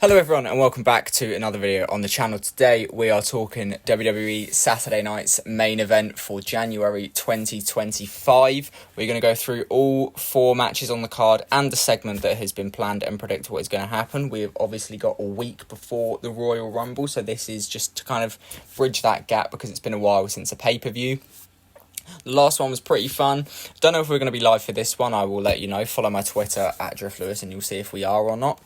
Hello everyone and welcome back to another video on the channel. Today we are talking WWE Saturday night's main event for January 2025. We're going to go through all four matches on the card and the segment that has been planned and predict what is going to happen. We've obviously got a week before the Royal Rumble, so this is just to kind of bridge that gap because it's been a while since a pay-per-view. The last one was pretty fun. Don't know if we're going to be live for this one. I will let you know. Follow my Twitter at DriftLewis and you'll see if we are or not.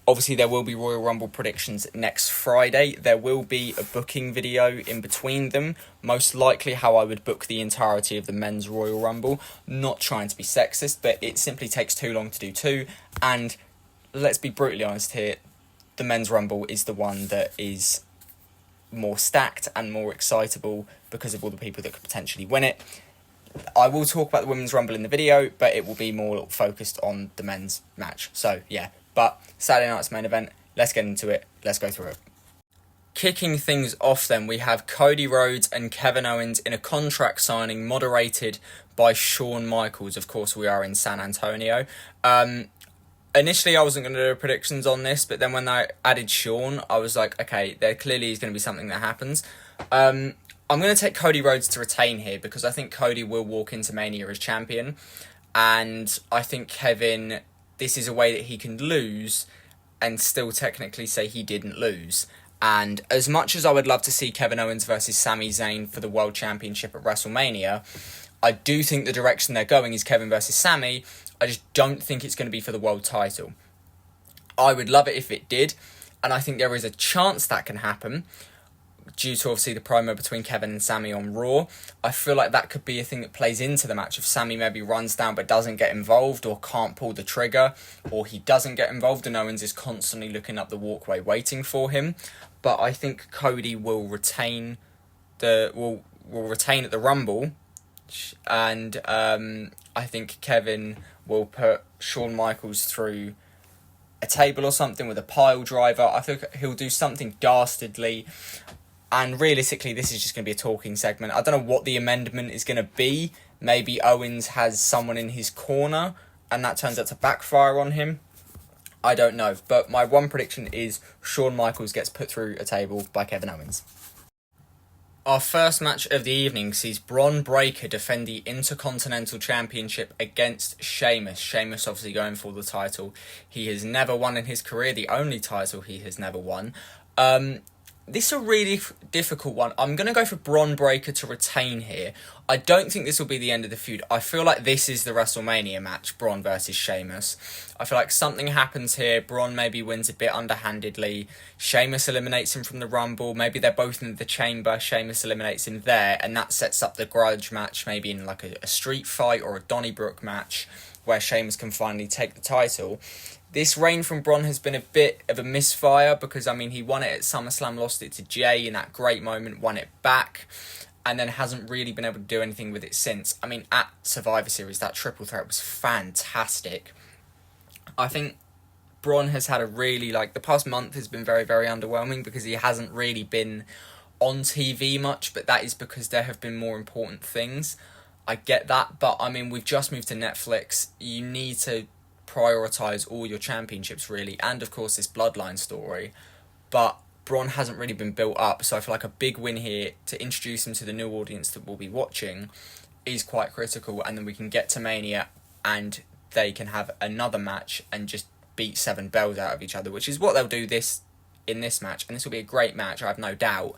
Obviously, there will be Royal Rumble predictions next Friday. There will be a booking video in between them. Most likely how I would book the entirety of the men's Royal Rumble. Not trying to be sexist, but it simply takes too long to do two. And let's be brutally honest here, the men's Rumble is the one that is more stacked and more excitable because of all the people that could potentially win it. I will talk about the women's Rumble in the video, but it will be more focused on the men's match. So, yeah. But Saturday night's main event, let's get into it. Let's go through it. Kicking things off then, we have Cody Rhodes and Kevin Owens in a contract signing moderated by Shawn Michaels. Of course, we are in San Antonio. Initially, I wasn't going to do predictions on this, but then when I added Shawn, I was like, okay, there clearly is going to be something that happens. I'm going to take Cody Rhodes to retain here because I think Cody will walk into Mania as champion. And I think Kevin, this is a way that he can lose and still technically say he didn't lose. And as much as I would love to see Kevin Owens versus Sami Zayn for the World Championship at WrestleMania, I do think the direction they're going is Kevin versus Sami. I just don't think it's going to be for the world title. I would love it if it did, and I think there is a chance that can happen due to obviously the promo between Kevin and Sami on Raw. I feel like that could be a thing that plays into the match if Sami maybe runs down but doesn't get involved or can't pull the trigger, or he doesn't get involved and Owens is constantly looking up the walkway waiting for him. But I think Cody will retain will retain at the Rumble, and I think Kevin will put Shawn Michaels through a table or something with a pile driver. I think he'll do something dastardly. And realistically, this is just going to be a talking segment. I don't know what the amendment is going to be. Maybe Owens has someone in his corner and that turns out to backfire on him. I don't know. But my one prediction is Shawn Michaels gets put through a table by Kevin Owens. Our first match of the evening sees Bron Breakker defend the Intercontinental Championship against Sheamus. Sheamus obviously going for the title he has never won in his career. The only title he has never won. This is a really difficult one. I'm going to go for Bron Breakker to retain here. I don't think this will be the end of the feud. I feel like this is the WrestleMania match, Bron versus Sheamus. I feel like something happens here. Bron maybe wins a bit underhandedly. Sheamus eliminates him from the Rumble. Maybe they're both in the chamber. Sheamus eliminates him there. And that sets up the grudge match, maybe in like a street fight or a Donnybrook match where Sheamus can finally take the title. This reign from Bron has been a bit of a misfire because, I mean, he won it at SummerSlam, lost it to Jay in that great moment, won it back, and then hasn't really been able to do anything with it since. I mean, at Survivor Series, that triple threat was fantastic. I think Bron has had a really, the past month has been very, very underwhelming because he hasn't really been on TV much, but that is because there have been more important things. I get that, but, I mean, we've just moved to Netflix. You need to prioritise all your championships really, and of course this bloodline story, but Bron hasn't really been built up, so I feel like a big win here to introduce him to the new audience that will be watching is quite critical, and then we can get to Mania and they can have another match and just beat seven bells out of each other, which is what they'll do in this match, and this will be a great match, I have no doubt,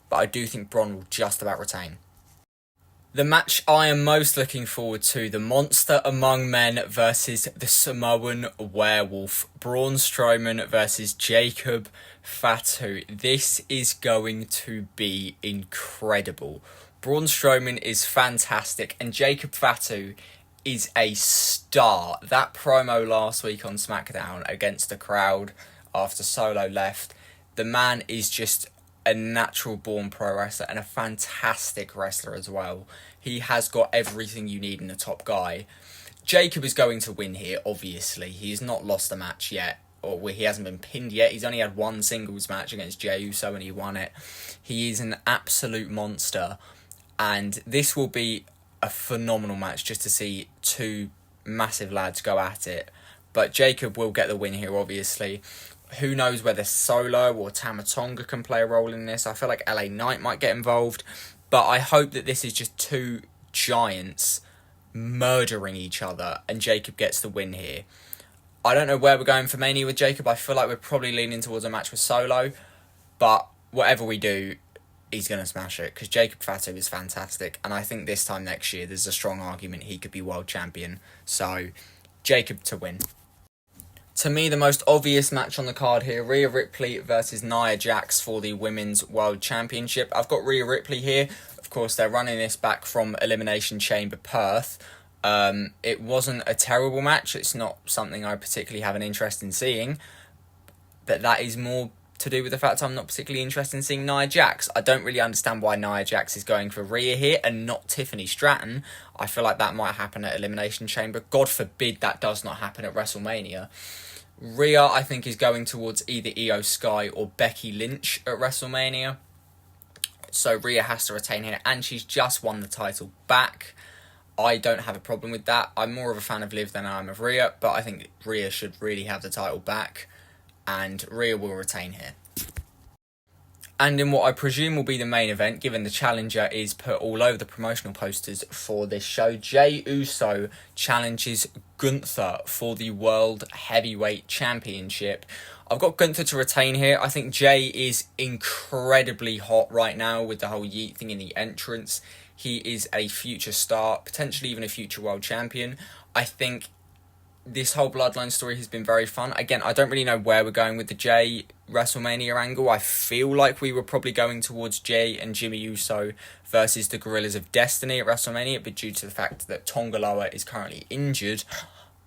but I do think Bron will just about retain. The match I am most looking forward to, the Monster Among Men versus the Samoan Werewolf. Braun Strowman versus Jacob Fatu. This is going to be incredible. Braun Strowman is fantastic and Jacob Fatu is a star. That promo last week on SmackDown against the crowd after Solo left, the man is just a natural born pro wrestler and a fantastic wrestler as well. He has got everything you need in a top guy. Jacob is going to win here, obviously. He's not lost a match yet, or he hasn't been pinned yet. He's only had one singles match against Jey Uso and he won it. He is an absolute monster, and this will be a phenomenal match just to see two massive lads go at it. but Jacob will get the win here, obviously. Who knows whether Solo or Tama Tonga can play a role in this. I feel like LA Knight might get involved, but I hope that this is just two giants murdering each other and Jacob gets the win here. I don't know where we're going for Mania with Jacob. I feel like we're probably leaning towards a match with Solo, but whatever we do, he's going to smash it, because Jacob Fatu is fantastic, and I think this time next year there's a strong argument he could be world champion. So, Jacob to win. To me, the most obvious match on the card here, Rhea Ripley versus Nia Jax for the Women's World Championship. I've got Rhea Ripley here. Of course, they're running this back from Elimination Chamber Perth. It wasn't a terrible match. It's not something I particularly have an interest in seeing, but that is more to do with the fact I'm not particularly interested in seeing Nia Jax. I don't really understand why Nia Jax is going for Rhea here and not Tiffany Stratton. I feel like that might happen at Elimination Chamber. God forbid that does not happen at WrestleMania. Rhea, I think, is going towards either Io Sky or Becky Lynch at WrestleMania. So Rhea has to retain here, and she's just won the title back. I don't have a problem with that. I'm more of a fan of Liv than I am of Rhea, but I think Rhea should really have the title back, and Rhea will retain here. And in what I presume will be the main event, given the challenger is put all over the promotional posters for this show, Jey Uso challenges Gunther for the World Heavyweight Championship. I've got Gunther to retain here. I think Jey is incredibly hot right now with the whole Yeet thing in the entrance. He is a future star, potentially even a future world champion. I think this whole Bloodline story has been very fun. Again, I don't really know where we're going with the Jey WrestleMania angle. I feel like we were probably going towards Jey and Jimmy Uso versus the Gorillas of Destiny at WrestleMania, but due to the fact that Tonga Loa is currently injured,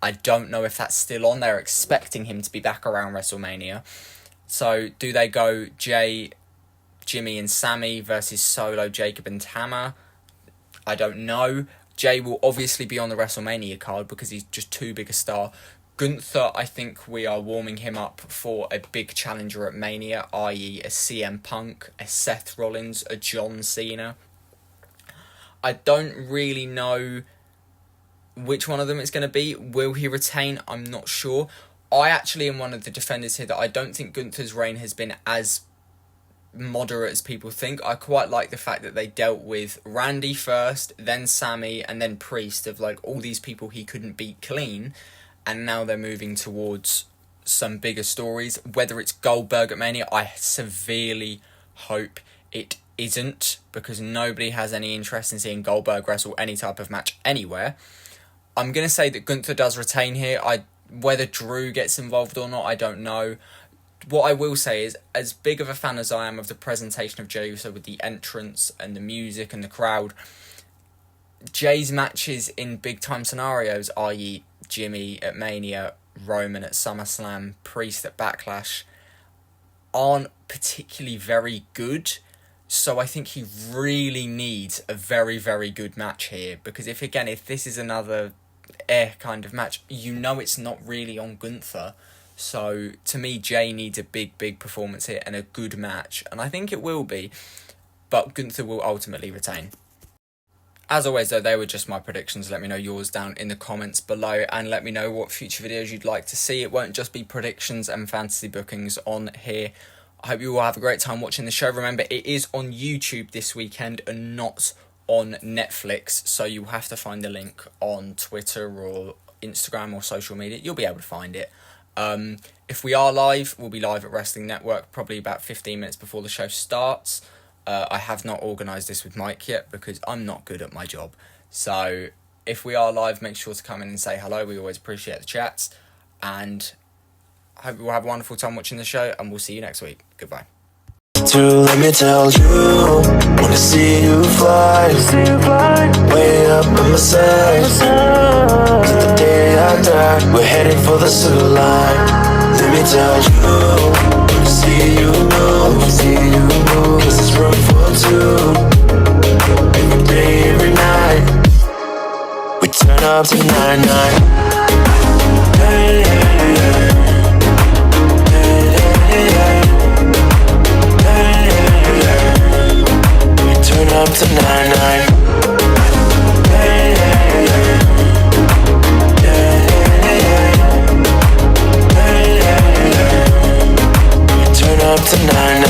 I don't know if that's still on. They're expecting him to be back around WrestleMania. So do they go Jey, Jimmy and Sammy versus Solo, Jacob and Tama? I don't know. Jey will obviously be on the WrestleMania card because he's just too big a star. Gunther, I think we are warming him up for a big challenger at Mania, i.e. a CM Punk, a Seth Rollins, a John Cena. I don't really know which one of them it's going to be. Will he retain? I'm not sure. I actually am one of the defenders here that I don't think Gunther's reign has been as moderate as people think. I quite like the fact that they dealt with Randy first, then Sammy, and then Priest, of like all these people he couldn't beat clean, and now they're moving towards some bigger stories. Whether it's Goldberg at Mania, I severely hope it isn't, because nobody has any interest in seeing Goldberg wrestle any type of match anywhere. I'm going to say that Gunther does retain here. Whether Drew gets involved or not, I don't know. What I will say is, as big of a fan as I am of the presentation of Jey Uso with the entrance and the music and the crowd, Jey's matches in big time scenarios, i.e. Jimmy at Mania, Roman at SummerSlam, Priest at Backlash, aren't particularly very good. So I think he really needs a very, very good match here, because if this is another kind of match, it's not really on Gunther. So, to me, Jey needs a big, big performance here and a good match. And I think it will be, but Gunther will ultimately retain. As always, though, they were just my predictions. Let me know yours down in the comments below, and let me know what future videos you'd like to see. It won't just be predictions and fantasy bookings on here. I hope you all have a great time watching the show. Remember, it is on YouTube this weekend and not on Netflix, so you'll have to find the link on Twitter or Instagram or social media. You'll be able to find it. If we are live, we'll be live at Wrestling Network probably about 15 minutes before the show starts. I have not organised this with Mike yet because I'm not good at my job. So if we are live, make sure to come in and say hello. We always appreciate the chats, and I hope you will have a wonderful time watching the show, and we'll see you next week. Goodbye. Let me tell you, wanna see you fly, way up on my side, till the day I die, we're heading for the silver line. Let me tell you, wanna see you move, cause there's room for two, every day, every night, we turn up to 9-9. Hey, hey, hey. Turn up to 9-9. Hey, hey, hey. Hey, hey, hey. tonight.